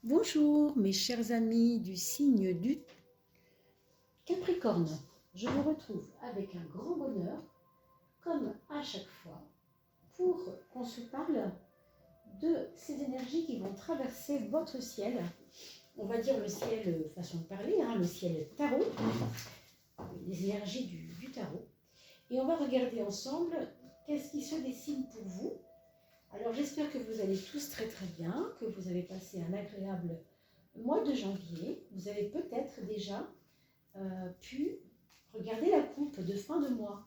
Bonjour mes chers amis du signe du Capricorne. Je vous retrouve avec un grand bonheur, comme à chaque fois, pour qu'on se parle de ces énergies qui vont traverser votre ciel. On va dire le ciel, façon de parler, le ciel tarot, les énergies du tarot. Et on va regarder ensemble qu'est-ce qui se dessine pour vous. Alors j'espère que vous allez tous très très bien, que vous avez passé un agréable mois de janvier. Vous avez peut-être déjà pu regarder la coupe de fin de mois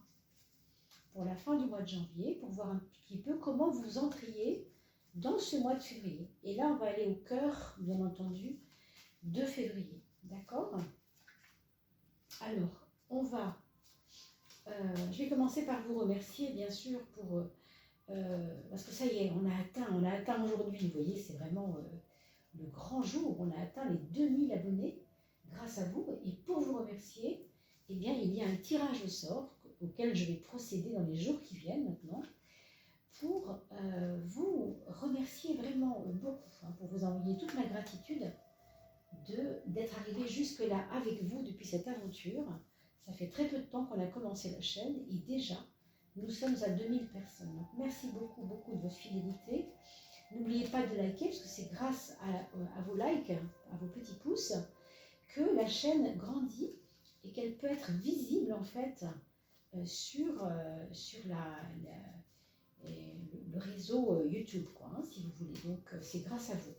pour la fin du mois de janvier, pour voir un petit peu comment vous entriez dans ce mois de février. Et là, on va aller au cœur, bien entendu, de février. D'accord? Alors, je vais commencer par vous remercier, bien sûr, parce que ça y est, on a atteint aujourd'hui, vous voyez, c'est vraiment le grand jour, on a atteint les 2000 abonnés grâce à vous. Et pour vous remercier, eh bien, il y a un tirage au sort auquel je vais procéder dans les jours qui viennent maintenant pour vous remercier vraiment beaucoup, pour vous envoyer toute ma gratitude d'être arrivé jusque-là avec vous depuis cette aventure. Ça fait très peu de temps qu'on a commencé la chaîne et déjà, nous sommes à 2000 personnes. Donc, merci beaucoup, beaucoup de votre fidélité. N'oubliez pas de liker, parce que c'est grâce à vos likes, à vos petits pouces, que la chaîne grandit et qu'elle peut être visible en fait sur le réseau YouTube, si vous voulez. Donc c'est grâce à vous.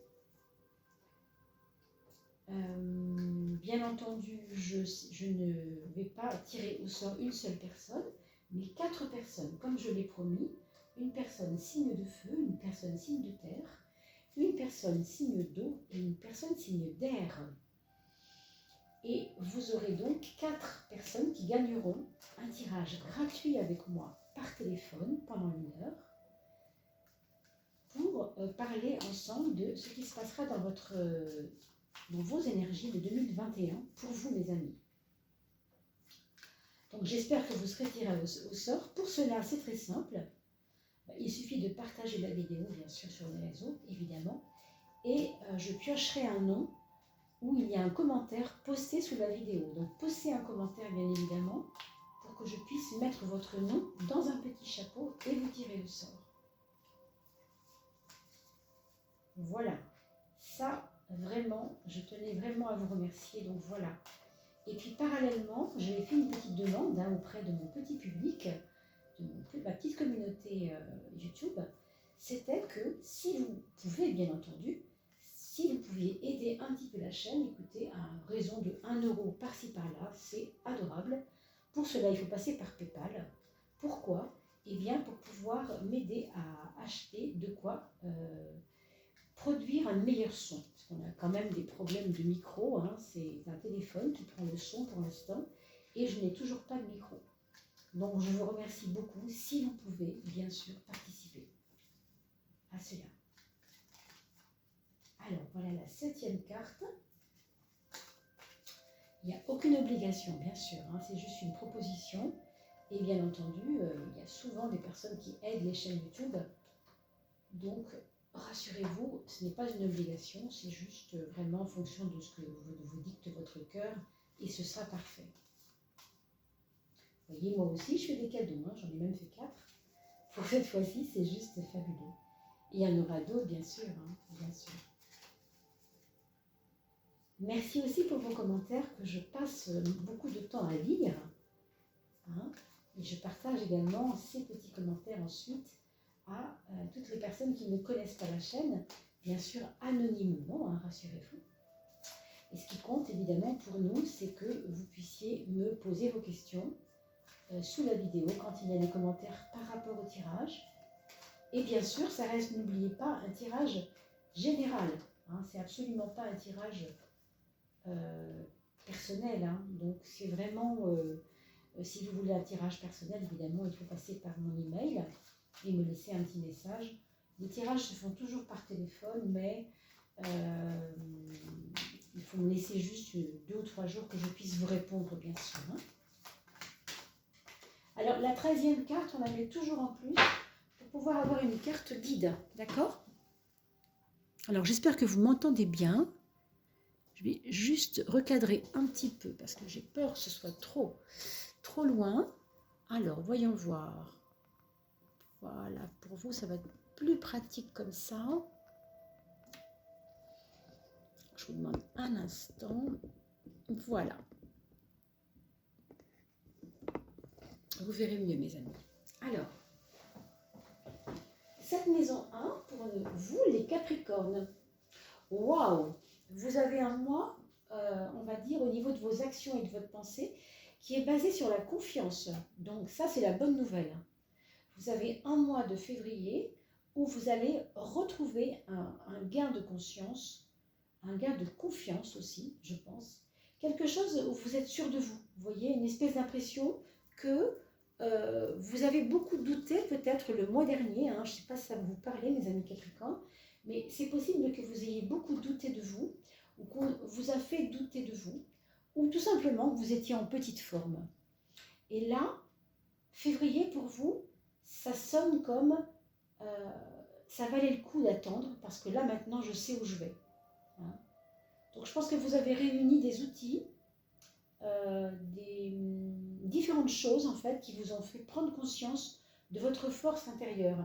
Bien entendu, je ne vais pas tirer au sort une seule personne, mais 4 personnes, comme je l'ai promis. Une personne signe de feu, une personne signe de terre, une personne signe d'eau et une personne signe d'air. Et vous aurez donc 4 personnes qui gagneront un tirage gratuit avec moi par téléphone pendant 1 heure pour parler ensemble de ce qui se passera dans vos énergies de 2021 pour vous, mes amis. Donc j'espère que vous serez tirés au sort. Pour cela, c'est très simple. Il suffit de partager la vidéo, bien sûr, sur les réseaux, évidemment. Et je piocherai un nom où il y a un commentaire posté sous la vidéo. Donc postez un commentaire, bien évidemment, pour que je puisse mettre votre nom dans un petit chapeau et vous tirer au sort. Voilà. Ça, vraiment, je tenais vraiment à vous remercier. Donc voilà. Et puis parallèlement, j'avais fait une petite demande auprès de mon petit public, de ma petite communauté YouTube. C'était que si vous pouvez, bien entendu, si vous pouviez aider un petit peu la chaîne, écoutez, à raison de 1 euro par-ci par-là, c'est adorable. Pour cela, il faut passer par PayPal. Pourquoi? Eh bien, pour pouvoir m'aider à acheter de quoi produire un meilleur son. Parce qu'on a quand même des problèmes de micro. C'est un téléphone qui prend le son pour l'instant et je n'ai toujours pas de micro. Donc, je vous remercie beaucoup si vous pouvez, bien sûr, participer à cela. Alors, voilà la 7e carte. Il n'y a aucune obligation, bien sûr, c'est juste une proposition. Et bien entendu, il y a souvent des personnes qui aident les chaînes YouTube. Donc, rassurez-vous, ce n'est pas une obligation, c'est juste vraiment en fonction de ce que vous dicte votre cœur et ce sera parfait. Vous voyez, moi aussi, je fais des cadeaux, j'en ai même fait 4. Pour cette fois-ci, c'est juste fabuleux. Et il y en aura d'autres, bien sûr, bien sûr. Merci aussi pour vos commentaires que je passe beaucoup de temps à lire. Et je partage également ces petits commentaires ensuite à toutes les personnes qui ne connaissent pas la chaîne, bien sûr anonymement, rassurez-vous. Et ce qui compte évidemment pour nous, c'est que vous puissiez me poser vos questions sous la vidéo quand il y a des commentaires par rapport au tirage. Et bien sûr, ça reste, n'oubliez pas, un tirage général. C'est absolument pas un tirage personnel. Donc c'est vraiment, si vous voulez un tirage personnel, évidemment, il faut passer par mon email et me laisser un petit message. Les tirages se font toujours par téléphone, mais il faut me laisser juste 2 ou 3 jours que je puisse vous répondre, bien sûr. Alors, la 13e carte, on la met toujours en plus pour pouvoir avoir une carte guide, d'accord? Alors j'espère que vous m'entendez bien. Je vais juste recadrer un petit peu parce que j'ai peur que ce soit trop loin. Alors voyons voir. Voilà, pour vous ça va être plus pratique comme ça. Je vous demande un instant. Voilà. Vous verrez mieux mes amis. Alors, cette maison 1 pour vous les Capricornes. Waouh! Vous avez un mois, on va dire, au niveau de vos actions et de votre pensée, qui est basé sur la confiance. Donc ça, c'est la bonne nouvelle. Vous avez un mois de février où vous allez retrouver un gain de conscience, un gain de confiance aussi, je pense. Quelque chose où vous êtes sûr de vous. Vous voyez, une espèce d'impression que vous avez beaucoup douté peut-être le mois dernier. Je ne sais pas si ça vous parlait, mes amis Capricornes, mais c'est possible que vous ayez beaucoup douté de vous, ou qu'on vous a fait douter de vous, ou tout simplement que vous étiez en petite forme. Et là, février pour vous, ça sonne comme ça valait le coup d'attendre, parce que là maintenant je sais où je vais. Donc je pense que vous avez réuni des outils, des différentes choses en fait qui vous ont fait prendre conscience de votre force intérieure.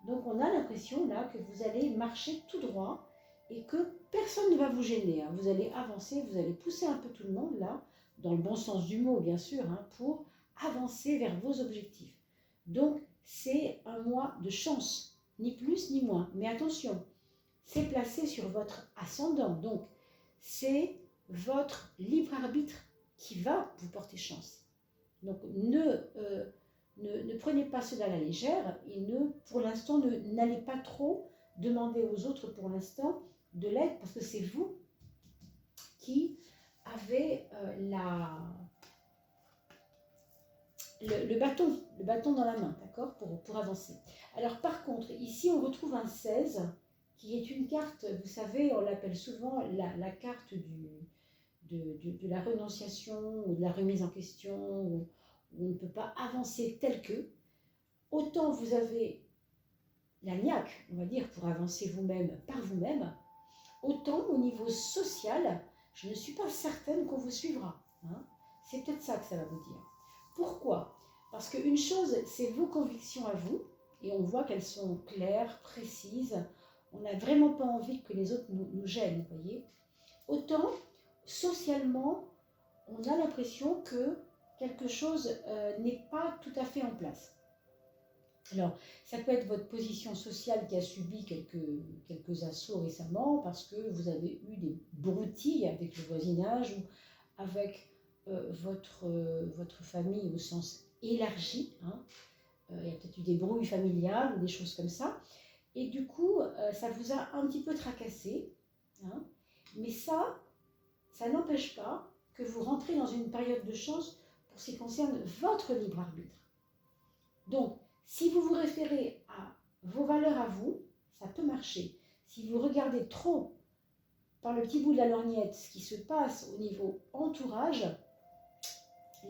Donc on a l'impression là que vous allez marcher tout droit et que personne ne va vous gêner. Vous allez avancer, vous allez pousser un peu tout le monde là, dans le bon sens du mot bien sûr, pour avancer vers vos objectifs. Donc c'est un mois de chance, ni plus ni moins. Mais attention, c'est placé sur votre ascendant, donc c'est votre libre arbitre qui va vous porter chance. Donc ne prenez pas cela à la légère et pour l'instant n'allez pas trop demander aux autres pour l'instant de l'aide, parce que c'est vous qui avez le bâton dans la main, d'accord, pour avancer. Alors par contre, ici on retrouve un 16 qui est une carte, vous savez, on l'appelle souvent la carte de la renonciation ou de la remise en question, où on ne peut pas avancer tel que. Autant vous avez la niaque, on va dire, pour avancer vous-même par vous-même, autant au niveau social, je ne suis pas certaine qu'on vous suivra. C'est peut-être ça que ça va vous dire. Pourquoi? Parce qu'une chose, c'est vos convictions à vous, et on voit qu'elles sont claires, précises. On n'a vraiment pas envie que les autres nous gênent, vous voyez. Autant, socialement, on a l'impression que quelque chose n'est pas tout à fait en place. Alors, ça peut être votre position sociale qui a subi quelques assauts récemment parce que vous avez eu des broutilles avec le voisinage ou avec votre famille au sens élargi. Il y a peut-être eu des brouilles familiales ou des choses comme ça. Et du coup, ça vous a un petit peu tracassé. Mais ça n'empêche pas que vous rentrez dans une période de chance pour ce qui concerne votre libre arbitre. Donc, si vous vous référez à vos valeurs à vous, ça peut marcher. Si vous regardez trop par le petit bout de la lorgnette ce qui se passe au niveau entourage,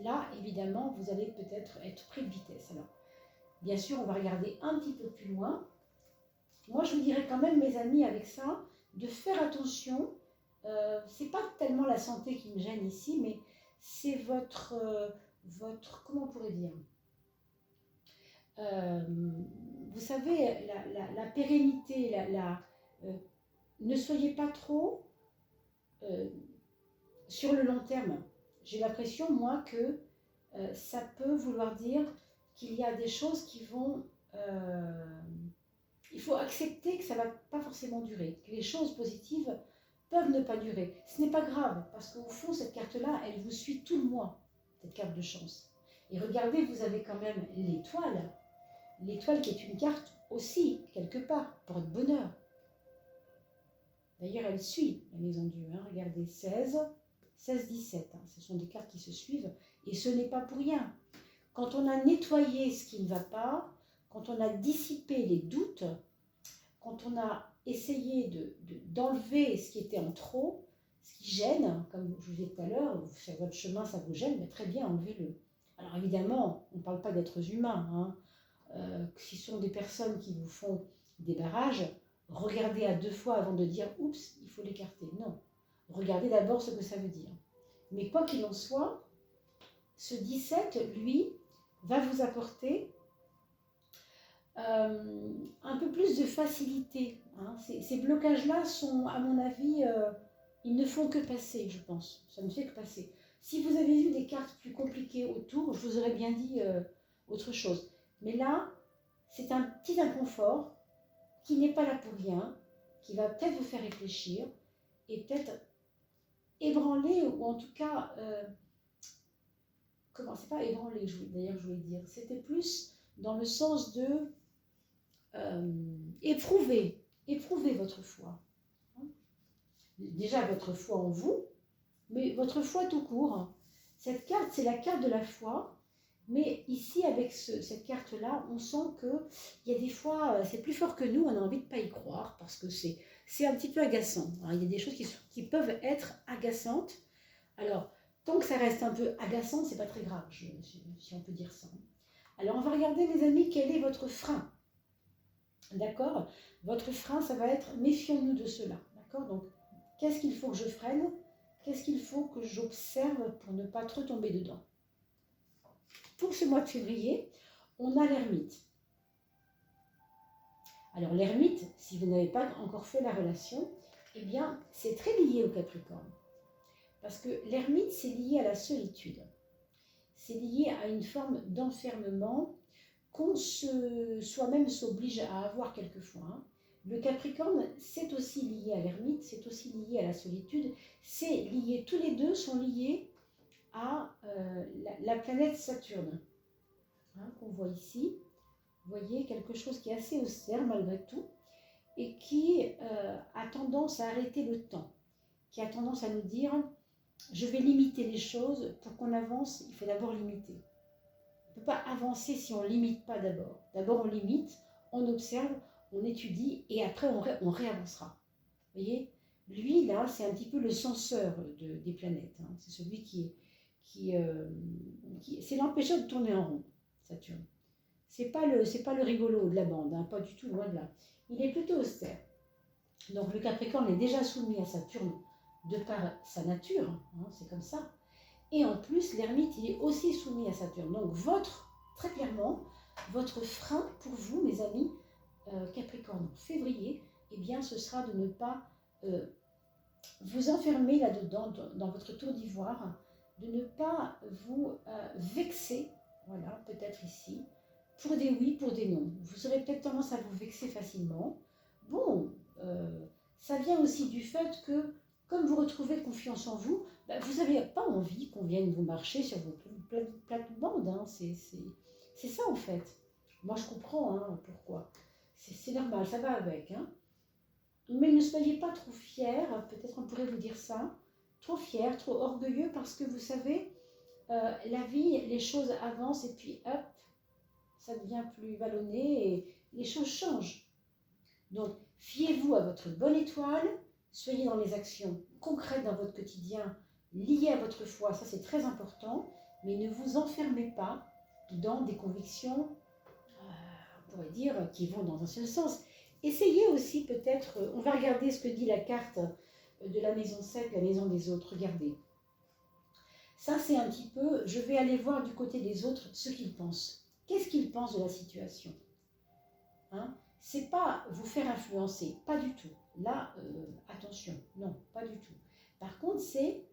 là, évidemment, vous allez peut-être être pris de vitesse. Alors, bien sûr, on va regarder un petit peu plus loin. Moi, je vous dirais quand même, mes amis, avec ça, de faire attention. C'est pas tellement la santé qui me gêne ici, mais c'est votre comment on pourrait dire, vous savez, la pérennité, ne soyez pas trop sur le long terme. J'ai l'impression, moi, que ça peut vouloir dire qu'il y a des choses qui vont... il faut accepter que ça ne va pas forcément durer, que les choses positives peuvent ne pas durer. Ce n'est pas grave, parce qu'au fond, cette carte-là, elle vous suit tout le mois, cette carte de chance. Et regardez, vous avez quand même l'étoile. L'étoile qui est une carte aussi, quelque part, porte-bonheur. D'ailleurs, elle suit la maison Dieu. Regardez, 16, 17. Ce sont des cartes qui se suivent. Et ce n'est pas pour rien. Quand on a nettoyé ce qui ne va pas, quand on a dissipé les doutes, quand on a essayé d'enlever ce qui était en trop, ce qui gêne, comme je vous disais tout à l'heure, sur votre chemin ça vous gêne, mais très bien, enlevez-le. Alors évidemment, on ne parle pas d'êtres humains. Si ce sont des personnes qui vous font des barrages, regardez à 2 fois avant de dire « oups, il faut l'écarter ». Non, regardez d'abord ce que ça veut dire. Mais quoi qu'il en soit, ce 17, lui, va vous apporter un peu plus de facilité. Hein. Ces blocages-là sont, à mon avis, ils ne font que passer, je pense. Ça ne fait que passer. Si vous avez vu des cartes plus compliquées autour, je vous aurais bien dit autre chose. Mais là, c'est un petit inconfort qui n'est pas là pour rien, qui va peut-être vous faire réfléchir et peut-être ébranler, ou en tout cas, comment, c'est pas ébranler, d'ailleurs je voulais dire, c'était plus dans le sens de éprouver votre foi. Déjà votre foi en vous, mais votre foi tout court. Cette carte, c'est la carte de la foi, mais ici, avec cette carte-là, on sent qu'il y a des fois, c'est plus fort que nous, on a envie de ne pas y croire, parce que c'est un petit peu agaçant. Alors, il y a des choses qui peuvent être agaçantes. Alors, tant que ça reste un peu agaçant, c'est pas très grave, si on peut dire ça. Alors, on va regarder, mes amis, quel est votre frein. D'accord? Votre frein, ça va être, méfions-nous de cela. D'accord? Donc, qu'est-ce qu'il faut que je freine? Qu'est-ce qu'il faut que j'observe pour ne pas trop tomber dedans? Pour ce mois de février, on a l'ermite. Alors l'ermite, si vous n'avez pas encore fait la relation, eh bien, c'est très lié au Capricorne. Parce que l'ermite, c'est lié à la solitude. C'est lié à une forme d'enfermement qu'on soi-même s'oblige à avoir quelquefois. Hein. Le Capricorne, c'est aussi lié à l'ermite, c'est aussi lié à la solitude. C'est lié, tous les deux sont liés à la planète Saturne, hein, qu'on voit ici. Vous voyez, quelque chose qui est assez austère malgré tout, et qui a tendance à arrêter le temps, qui a tendance à nous dire, je vais limiter les choses, pour qu'on avance, il faut d'abord limiter. On ne peut pas avancer si on ne limite pas d'abord. D'abord on limite, on observe, on étudie, et après on réavancera. Vous voyez, lui là, c'est un petit peu le censeur des planètes, hein. C'est celui qui c'est l'empêcheur de tourner en rond, Saturne. C'est pas le rigolo de la bande, hein, pas du tout, loin de là. Il est plutôt austère. Donc le Capricorne est déjà soumis à Saturne de par sa nature, hein, c'est comme ça. Et en plus, l'ermite, il est aussi soumis à Saturne. Donc très clairement, votre frein pour vous, mes amis, Capricorne, février, eh bien, ce sera de ne pas vous enfermer là-dedans, dans votre tour d'ivoire, de ne pas vous vexer, voilà, peut-être ici, pour des oui, pour des non. Vous aurez peut-être tendance à vous vexer facilement. Bon, ça vient aussi du fait que, comme vous retrouvez confiance en vous, bah, vous n'avez pas envie qu'on vienne vous marcher sur vos plates-bandes. Hein. C'est ça en fait. Moi je comprends hein, pourquoi. C'est normal, ça va avec. Hein. Mais ne soyez pas trop fiers, peut-être on pourrait vous dire ça, trop fiers, trop orgueilleux, parce que vous savez, la vie, les choses avancent et puis hop, ça devient plus vallonné et les choses changent. Donc, fiez-vous à votre bonne étoile, soyez dans les actions concrètes dans votre quotidien, liées à votre foi, ça c'est très important, mais ne vous enfermez pas dans des convictions, on pourrait dire, qui vont dans un seul sens. Essayez aussi peut-être, on va regarder ce que dit la carte de la maison 7, la maison des autres, regardez. Ça c'est un petit peu, je vais aller voir du côté des autres ce qu'ils pensent. Qu'est-ce qu'ils pensent de la situation, hein? C'est pas vous faire influencer, pas du tout. Là, attention, non, pas du tout. Par contre, c'est,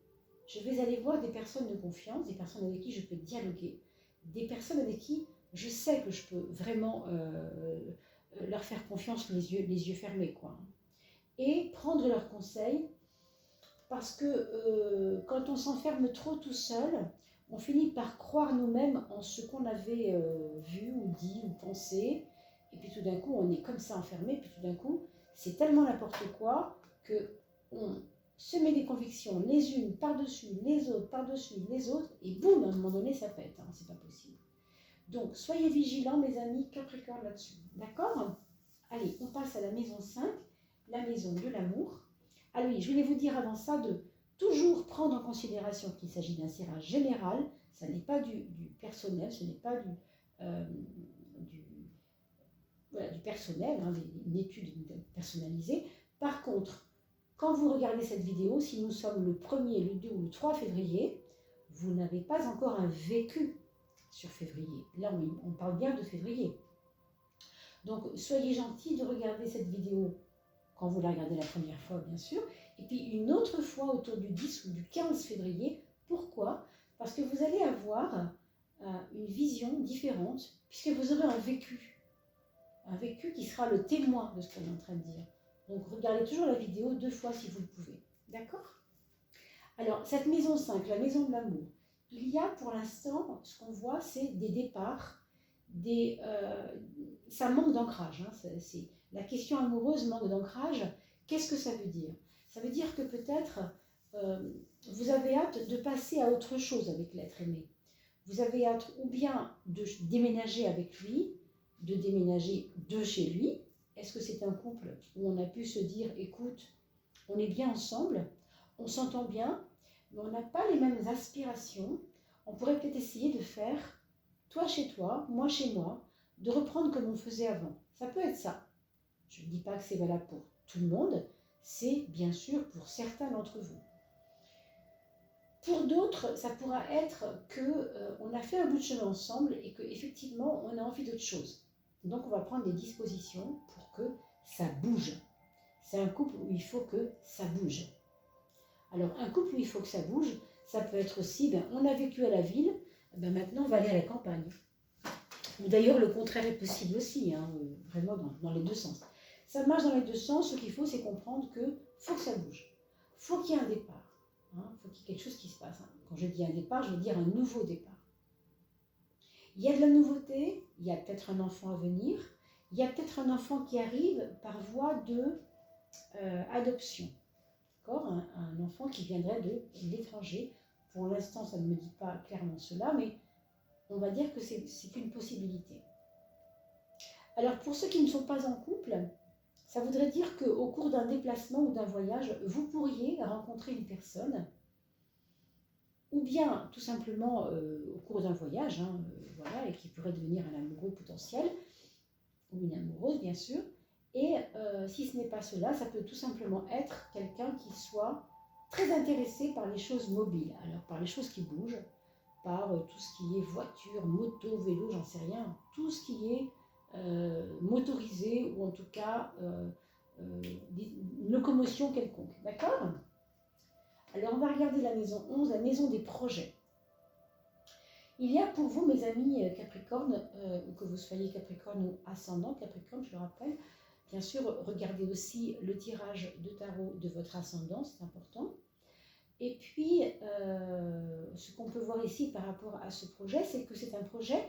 je vais aller voir des personnes de confiance, des personnes avec qui je peux dialoguer, des personnes avec qui je sais que je peux vraiment leur faire confiance les yeux fermés, quoi. Et prendre leurs conseils, parce que quand on s'enferme trop tout seul, on finit par croire nous-mêmes en ce qu'on avait vu ou dit ou pensé, et puis tout d'un coup on est comme ça enfermé, puis tout d'un coup c'est tellement n'importe quoi qu'on se met des convictions les unes par-dessus les autres, et boum, à un moment donné ça pète, hein, c'est pas possible. Donc soyez vigilants mes amis Capricorne là-dessus, d'accord? Allez, on passe à la maison 5, la maison de l'amour. Ah oui, je voulais vous dire avant ça de toujours prendre en considération qu'il s'agit d'un tirage général, ça n'est pas du personnel, ce n'est pas voilà, du personnel, hein, une étude personnalisée. Par contre, quand vous regardez cette vidéo, si nous sommes le 1er, le 2 ou le 3 février, vous n'avez pas encore un vécu sur février. Là, on parle bien de février. Donc, soyez gentils de regarder cette vidéo quand vous la regardez la première fois, bien sûr, et puis une autre fois autour du 10 ou du 15 février. Pourquoi? Parce que vous allez avoir une vision différente, puisque vous aurez un vécu qui sera le témoin de ce qu'on est en train de dire. Donc, regardez toujours la vidéo 2 fois si vous le pouvez. D'accord? Alors, cette maison 5, la maison de l'amour, il y a pour l'instant, ce qu'on voit, c'est des départs, ça manque d'ancrage. Hein, la question amoureuse manque d'ancrage. Qu'est-ce que ça veut dire? Ça veut dire que peut-être vous avez hâte de passer à autre chose avec l'être aimé. Vous avez hâte ou bien de déménager avec lui, de déménager de chez lui. Est-ce que c'est un couple où on a pu se dire, écoute, on est bien ensemble, on s'entend bien, mais on n'a pas les mêmes aspirations. On pourrait peut-être essayer de faire toi chez toi, moi chez moi, de reprendre comme on faisait avant. Ça peut être ça. Je ne dis pas que c'est valable pour tout le monde, c'est bien sûr pour certains d'entre vous. Pour d'autres, ça pourra être qu'on a fait un bout de chemin ensemble et qu'effectivement, on a envie d'autre chose. Donc, on va prendre des dispositions pour que ça bouge. C'est un couple où il faut que ça bouge. Alors, un couple où il faut que ça bouge, ça peut être aussi, on a vécu à la ville, maintenant on va aller à la campagne. Ou d'ailleurs, le contraire est possible aussi, hein, vraiment dans les deux sens. Ça marche dans les deux sens, ce qu'il faut, c'est comprendre qu'il faut que ça bouge. Il faut qu'il y ait un départ. Il faut qu'il y ait quelque chose qui se passe. Quand je dis un départ, je veux dire un nouveau départ. Il y a de la nouveauté, il y a peut-être un enfant à venir, il y a peut-être un enfant qui arrive par voie d'adoption. Un enfant qui viendrait de l'étranger. Pour l'instant, ça ne me dit pas clairement cela, mais on va dire que c'est une possibilité. Alors, pour ceux qui ne sont pas en couple, ça voudrait dire qu'au cours d'un déplacement ou d'un voyage, vous pourriez rencontrer une personne, ou bien tout simplement au cours d'un voyage, voilà, et qui pourrait devenir un amoureux potentiel, ou une amoureuse bien sûr, et si ce n'est pas cela, ça peut tout simplement être quelqu'un qui soit très intéressé par les choses mobiles, alors par les choses qui bougent, par tout ce qui est voiture, moto, vélo, j'en sais rien, tout ce qui est motorisé ou en tout cas une locomotion quelconque, d'accord? Alors on va regarder la maison 11, la maison des projets. Il y a pour vous, mes amis Capricorne, ou que vous soyez Capricorne ou ascendant Capricorne, je le rappelle, bien sûr, regardez aussi le tirage de tarot de votre ascendant, c'est important. Et puis, ce qu'on peut voir ici par rapport à ce projet, c'est que c'est un projet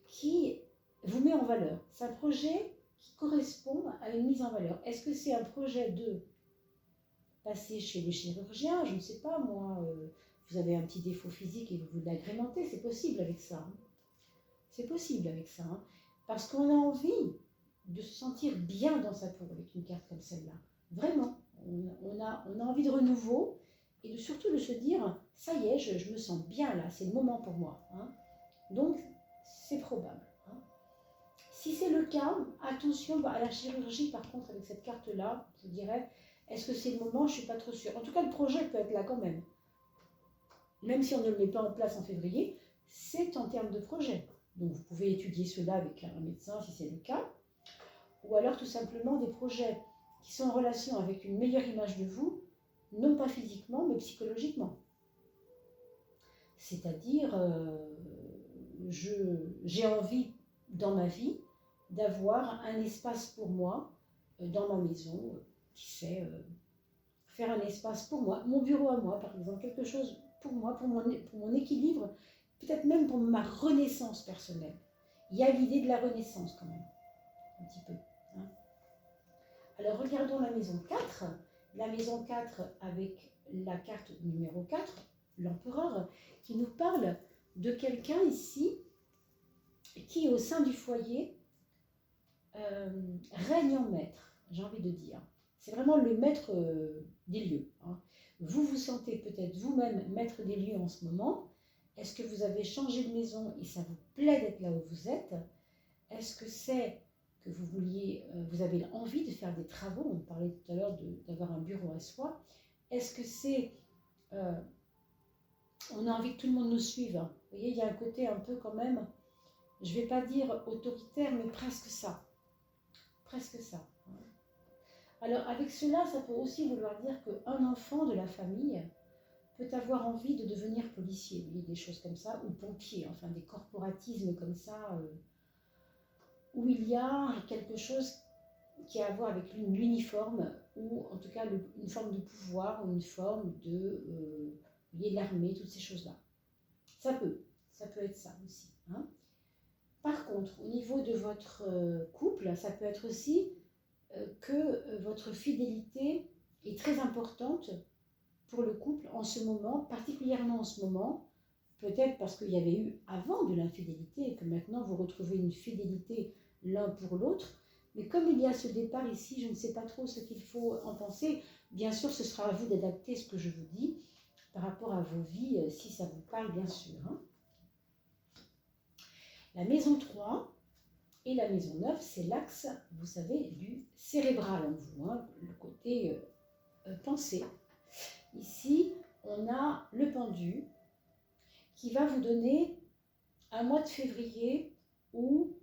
qui vous met en valeur. C'est un projet qui correspond à une mise en valeur. Est-ce que c'est un projet de passer chez le chirurgien? Je ne sais pas, moi, vous avez un petit défaut physique et vous voulez l'agrémenter, c'est possible avec ça. C'est possible avec ça. Parce qu'on a envie de se sentir bien dans sa peau avec une carte comme celle-là. Vraiment. On a envie de renouveau. Et surtout de se dire, ça y est, je me sens bien là, c'est le moment pour moi. Donc, c'est probable. Si c'est le cas, attention à la chirurgie, par contre, avec cette carte-là, je dirais, est-ce que c'est le moment? Je ne suis pas trop sûre. En tout cas, le projet peut être là quand même. Même si on ne le met pas en place en février, c'est en termes de projet. Donc, vous pouvez étudier cela avec un médecin si c'est le cas. Ou alors, tout simplement, des projets qui sont en relation avec une meilleure image de vous, non pas physiquement, mais psychologiquement. C'est-à-dire, j'ai envie, dans ma vie, d'avoir un espace pour moi, dans ma maison, qui sait, faire un espace pour moi, mon bureau à moi, par exemple, quelque chose pour moi, pour mon équilibre, peut-être même pour ma renaissance personnelle. Il y a l'idée de la renaissance, quand même, un petit peu. Alors, regardons la maison 4. La maison 4 avec la carte numéro 4, l'empereur, qui nous parle de quelqu'un ici qui, au sein du foyer, règne en maître, j'ai envie de dire. C'est vraiment le maître des lieux. Vous vous sentez peut-être vous-même maître des lieux en ce moment. Est-ce que vous avez changé de maison et ça vous plaît d'être là où vous êtes? Est-ce que c'est que vous vouliez, vous avez envie de faire des travaux, on parlait tout à l'heure d'avoir un bureau à soi. Est-ce que c'est, on a envie que tout le monde nous suive, hein. Vous voyez, il y a un côté un peu quand même, je ne vais pas dire autoritaire, mais presque ça. Presque ça. Alors avec cela, ça peut aussi vouloir dire qu'un enfant de la famille peut avoir envie de devenir policier, vous voyez, des choses comme ça, ou pompier, enfin des corporatismes comme ça, où il y a quelque chose qui a à voir avec l'uniforme, ou en tout cas une forme de pouvoir, ou une forme de, vous voyez, l'armée, toutes ces choses-là. Ça peut être ça aussi, hein. Par contre, au niveau de votre couple, ça peut être aussi que votre fidélité est très importante pour le couple en ce moment, particulièrement en ce moment, peut-être parce qu'il y avait eu avant de l'infidélité et que maintenant vous retrouvez une fidélité l'un pour l'autre. Mais comme il y a ce départ ici, je ne sais pas trop ce qu'il faut en penser. Bien sûr, ce sera à vous d'adapter ce que je vous dis par rapport à vos vies, si ça vous parle, bien sûr, hein. La maison 3 et la maison 9, c'est l'axe, vous savez, du cérébral en vous, hein, le côté pensée. Ici, on a le pendu qui va vous donner un mois de février où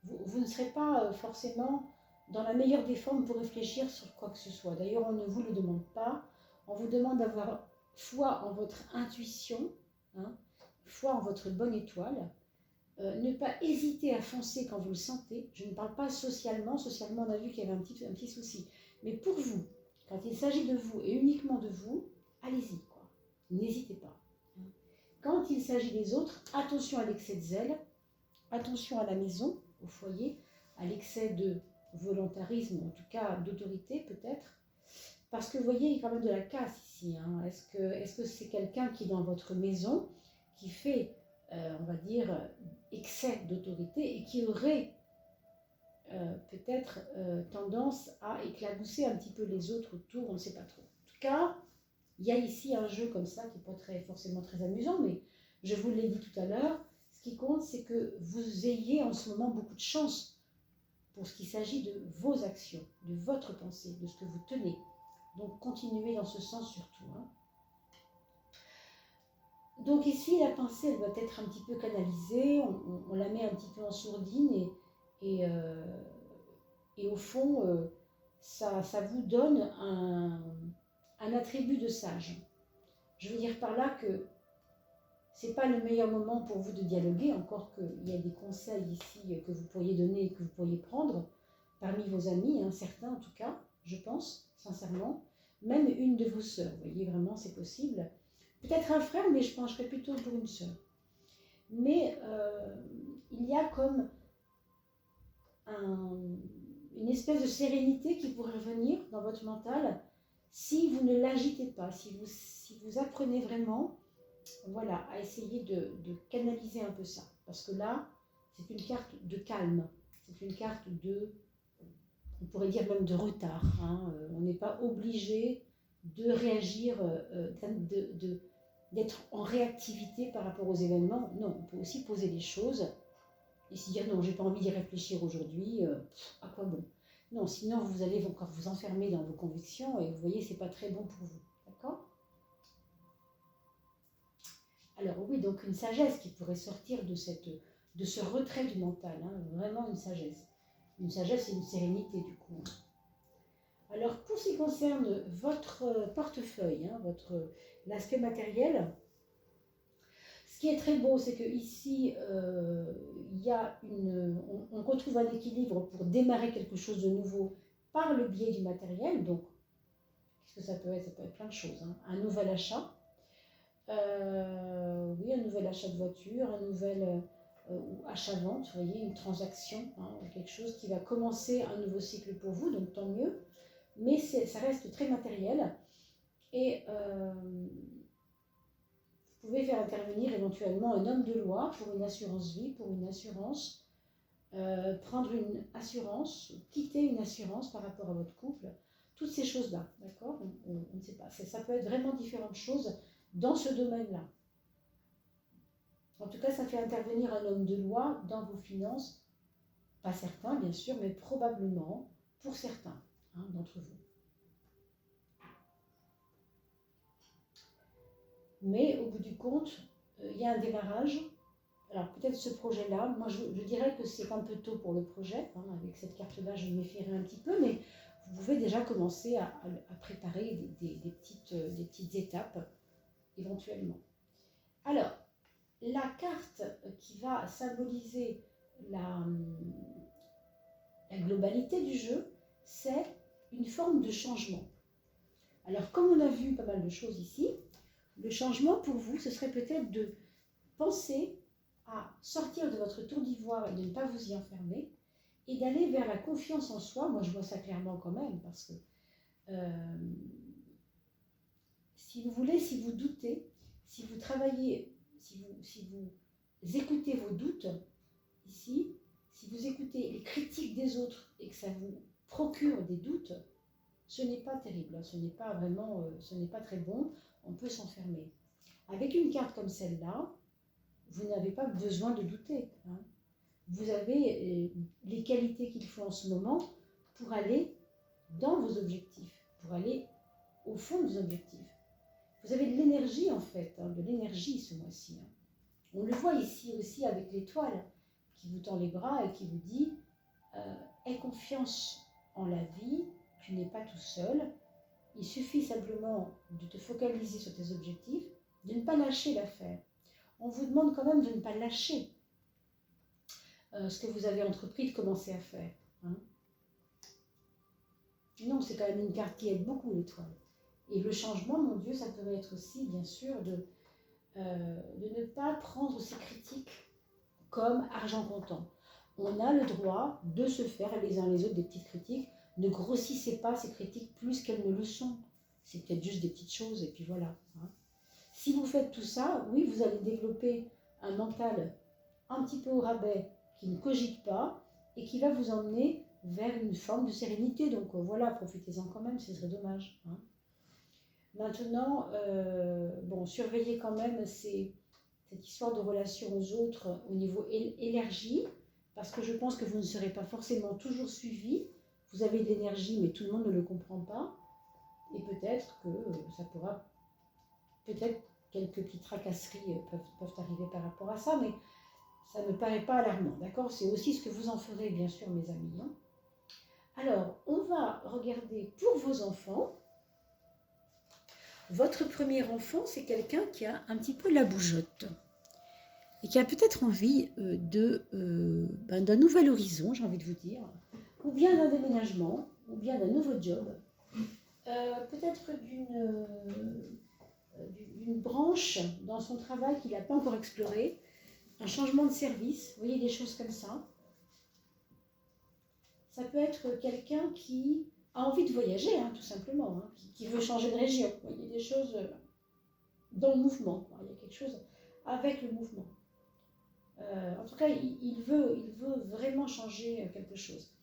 vous ne serez pas forcément dans la meilleure des formes pour réfléchir sur quoi que ce soit. D'ailleurs, on ne vous le demande pas. On vous demande d'avoir foi en votre intuition, hein, foi en votre bonne étoile. Ne pas hésiter à foncer quand vous le sentez. Je ne parle pas socialement. Socialement, on a vu qu'il y avait un petit souci. Mais pour vous, quand il s'agit de vous et uniquement de vous, allez-y, quoi. N'hésitez pas. Quand il s'agit des autres, attention à l'excès de zèle, attention à la maison, au foyer, à l'excès de volontarisme, en tout cas d'autorité peut-être. Parce que vous voyez, il y a quand même de la casse ici, hein. Est-ce que c'est quelqu'un qui, dans votre maison, qui fait, on va dire, excès d'autorité et qui aurait peut-être tendance à éclabousser un petit peu les autres autour, on ne sait pas trop. En tout cas, il y a ici un jeu comme ça qui n'est pas forcément très amusant, mais je vous l'ai dit tout à l'heure, ce qui compte, c'est que vous ayez en ce moment beaucoup de chance pour ce qui s'agit de vos actions, de votre pensée, de ce que vous tenez. Donc continuez dans ce sens surtout, hein. Donc ici, la pensée, elle doit être un petit peu canalisée, on la met un petit peu en sourdine et au fond, ça vous donne un attribut de sage. Je veux dire par là que ce n'est pas le meilleur moment pour vous de dialoguer, encore qu'il y a des conseils ici que vous pourriez donner et que vous pourriez prendre parmi vos amis, hein, certains en tout cas, je pense, sincèrement, même une de vos sœurs, vous voyez, vraiment c'est possible. Peut-être un frère, mais je pencherais plutôt pour une sœur. Mais il y a comme une espèce de sérénité qui pourrait revenir dans votre mental si vous ne l'agitez pas, si vous apprenez vraiment, voilà, à essayer de canaliser un peu ça. Parce que là, c'est une carte de calme, c'est une carte de, on pourrait dire même de retard, hein. On n'est pas obligé de réagir, d'être en réactivité par rapport aux événements. Non, on peut aussi poser des choses et se dire non, j'ai pas envie d'y réfléchir aujourd'hui, à quoi bon? Non, sinon vous allez encore vous enfermer dans vos convictions et vous voyez, c'est pas très bon pour vous. D'accord? Alors oui, donc une sagesse qui pourrait sortir de ce retrait du mental, hein, vraiment une sagesse. Une sagesse et une sérénité du coup. Alors pour ce qui concerne votre portefeuille, hein, l'aspect matériel, ce qui est très beau, c'est qu'ici, il y a on retrouve un équilibre pour démarrer quelque chose de nouveau par le biais du matériel. Donc, qu'est-ce que ça peut être? Ça peut être plein de choses, hein. Un nouvel achat, oui, un nouvel achat de voiture, un nouvel achat-vente, vous voyez, une transaction, hein, quelque chose qui va commencer un nouveau cycle pour vous, donc tant mieux. Mais ça reste très matériel et vous pouvez faire intervenir éventuellement un homme de loi pour une assurance vie, pour une assurance, prendre une assurance, quitter une assurance par rapport à votre couple, toutes ces choses-là, d'accord? On ne sait pas, ça peut être vraiment différentes choses dans ce domaine-là. En tout cas, ça fait intervenir un homme de loi dans vos finances Pas certains, bien sûr, mais probablement pour certains d'entre vous. Mais au bout du compte, il y a un démarrage. Alors peut-être ce projet-là, moi je dirais que c'est un peu tôt pour le projet. Avec cette carte-là, je me méfierai un petit peu, mais vous pouvez déjà commencer à préparer des petites étapes éventuellement. Alors, la carte qui va symboliser la globalité du jeu, c'est une forme de changement. Alors, comme on a vu pas mal de choses ici, le changement pour vous, ce serait peut-être de penser à sortir de votre tour d'ivoire et de ne pas vous y enfermer et d'aller vers la confiance en soi. Moi, je vois ça clairement quand même parce que si vous voulez, si vous doutez, si vous travaillez, si vous écoutez vos doutes ici, si vous écoutez les critiques des autres et que ça vous procure des doutes, ce n'est pas terrible, ce n'est pas vraiment, ce n'est pas très bon, on peut s'enfermer. Avec une carte comme celle-là, vous n'avez pas besoin de douter. Vous avez les qualités qu'il faut en ce moment pour aller dans vos objectifs, pour aller au fond des objectifs. Vous avez de l'énergie en fait, de l'énergie ce mois-ci. On le voit ici aussi avec l'étoile qui vous tend les bras et qui vous dit aie confiance en la vie, tu n'es pas tout seul. Il suffit simplement de te focaliser sur tes objectifs, de ne pas lâcher l'affaire. On vous demande quand même de ne pas lâcher ce que vous avez entrepris de commencer à faire. Non, c'est quand même une carte qui aide beaucoup l'étoile. Et le changement, mon Dieu, ça pourrait être aussi, bien sûr, de ne pas prendre ces critiques comme argent comptant. On a le droit de se faire les uns les autres des petites critiques. Ne grossissez pas ces critiques plus qu'elles ne le sont. C'est peut-être juste des petites choses et puis voilà. Si vous faites tout ça, oui, vous allez développer un mental un petit peu au rabais qui ne cogite pas et qui va vous emmener vers une forme de sérénité. Donc voilà, profitez-en quand même, ce serait dommage. Maintenant, surveillez quand même cette histoire de relation aux autres au niveau énergie, parce que je pense que vous ne serez pas forcément toujours suivi. Vous avez de l'énergie, mais tout le monde ne le comprend pas. Et peut-être que ça pourra, peut-être quelques petites tracasseries peuvent arriver par rapport à ça, mais ça ne me paraît pas alarmant, d'accord? C'est aussi ce que vous en ferez, bien sûr, mes amis. Alors, on va regarder pour vos enfants. Votre premier enfant, c'est quelqu'un qui a un petit peu la bougeotte et qui a peut-être envie d'un nouvel horizon, j'ai envie de vous dire, ou bien d'un déménagement, ou bien d'un nouveau job, peut-être d'une branche dans son travail qu'il n'a pas encore exploré, un changement de service, vous voyez, des choses comme ça. Ça peut être quelqu'un qui a envie de voyager, tout simplement, qui veut changer de région. Vous voyez, des choses dans le mouvement. Il y a quelque chose avec le mouvement. En tout cas, il veut vraiment changer quelque chose.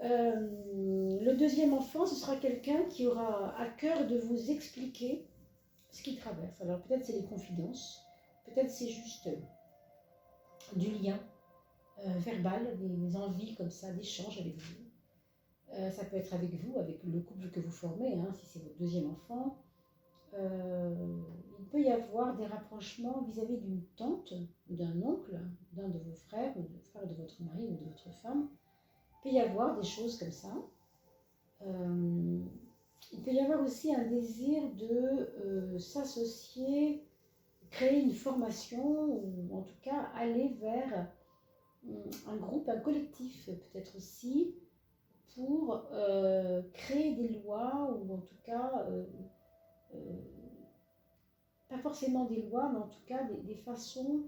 Le deuxième enfant, ce sera quelqu'un qui aura à cœur de vous expliquer ce qu'il traverse. Alors peut-être c'est des confidences, peut-être c'est juste du lien verbal, des envies comme ça, d'échange avec vous. Ça peut être avec vous, avec le couple que vous formez, si c'est votre deuxième enfant. Il peut y avoir des rapprochements vis-à-vis d'une tante ou d'un oncle, d'un de vos frères, ou du frère de votre mari ou de votre femme. Il peut y avoir des choses comme ça. Il peut y avoir aussi un désir de s'associer, créer une formation, ou en tout cas aller vers un groupe, un collectif peut-être aussi, pour créer des lois, ou en tout cas, pas forcément des lois, mais en tout cas des façons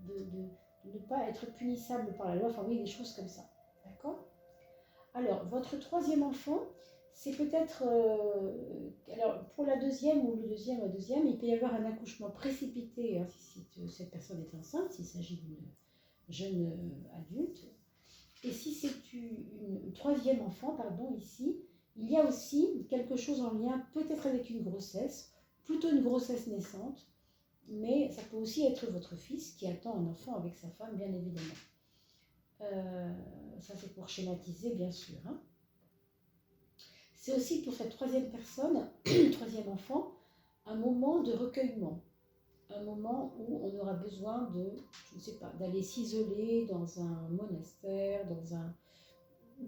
de ne pas être punissable par la loi, enfin oui, des choses comme ça, d'accord? Alors, votre troisième enfant, c'est peut-être, alors pour la deuxième ou le deuxième, il peut y avoir un accouchement précipité, si cette personne est enceinte, s'il s'agit d'une jeune adulte. Et si c'est une troisième enfant, ici, il y a aussi quelque chose en lien peut-être avec une grossesse, plutôt une grossesse naissante, mais ça peut aussi être votre fils qui attend un enfant avec sa femme, bien évidemment. Ça, c'est pour schématiser, bien sûr. Hein. C'est aussi pour cette troisième personne, troisième enfant, un moment de recueillement. Un moment où on aura besoin de, je ne sais pas, d'aller s'isoler dans un monastère,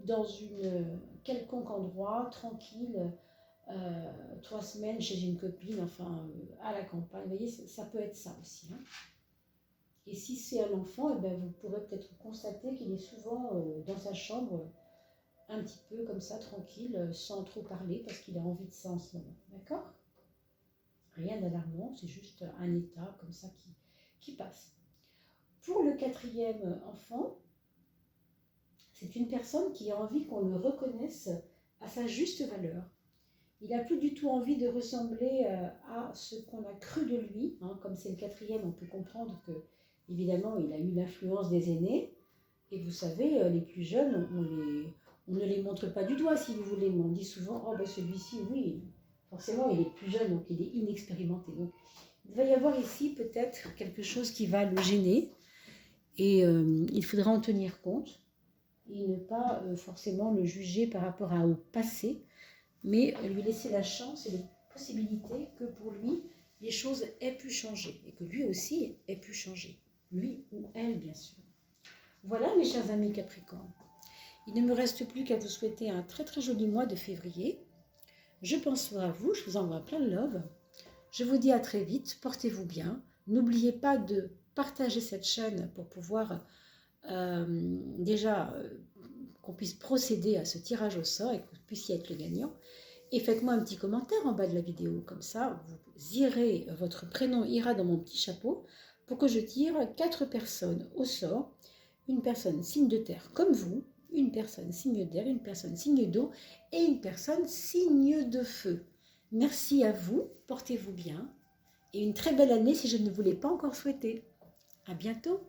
dans une quelconque endroit, tranquille, 3 semaines chez une copine, enfin, à la campagne. Vous voyez, ça peut être ça aussi. Hein. Et si c'est un enfant, eh bien, vous pourrez peut-être constater qu'il est souvent dans sa chambre, un petit peu comme ça, tranquille, sans trop parler, parce qu'il a envie de ça en ce moment. D'accord ? Rien d'alarmant, c'est juste un état comme ça qui passe. Pour le quatrième enfant, c'est une personne qui a envie qu'on le reconnaisse à sa juste valeur. Il n'a plus du tout envie de ressembler à ce qu'on a cru de lui. Hein. Comme c'est le quatrième, on peut comprendre que, évidemment, il a eu l'influence des aînés. Et vous savez, les plus jeunes, on ne les montre pas du doigt, si vous voulez. Mais on dit souvent, oh ben celui-ci, oui, forcément, il est plus jeune, donc il est inexpérimenté. Donc, il va y avoir ici peut-être quelque chose qui va le gêner. Et il faudra en tenir compte. Et ne pas forcément le juger par rapport au passé, mais lui laisser la chance et la possibilité que pour lui, les choses aient pu changer et que lui aussi ait pu changer. Lui ou elle, bien sûr. Voilà, mes chers amis Capricorne. Il ne me reste plus qu'à vous souhaiter un très très joli mois de février. Je pense à vous, je vous envoie plein de love. Je vous dis à très vite, portez-vous bien. N'oubliez pas de partager cette chaîne pour pouvoir qu'on puisse procéder à ce tirage au sort et que vous puissiez être le gagnant. Et faites-moi un petit commentaire en bas de la vidéo, comme ça votre prénom ira dans mon petit chapeau pour que je tire 4 personnes au sort, une personne signe de terre comme vous, une personne signe d'air, une personne signe d'eau et une personne signe de feu. Merci à vous, portez-vous bien et une très belle année si je ne vous l'ai pas encore souhaité. À bientôt.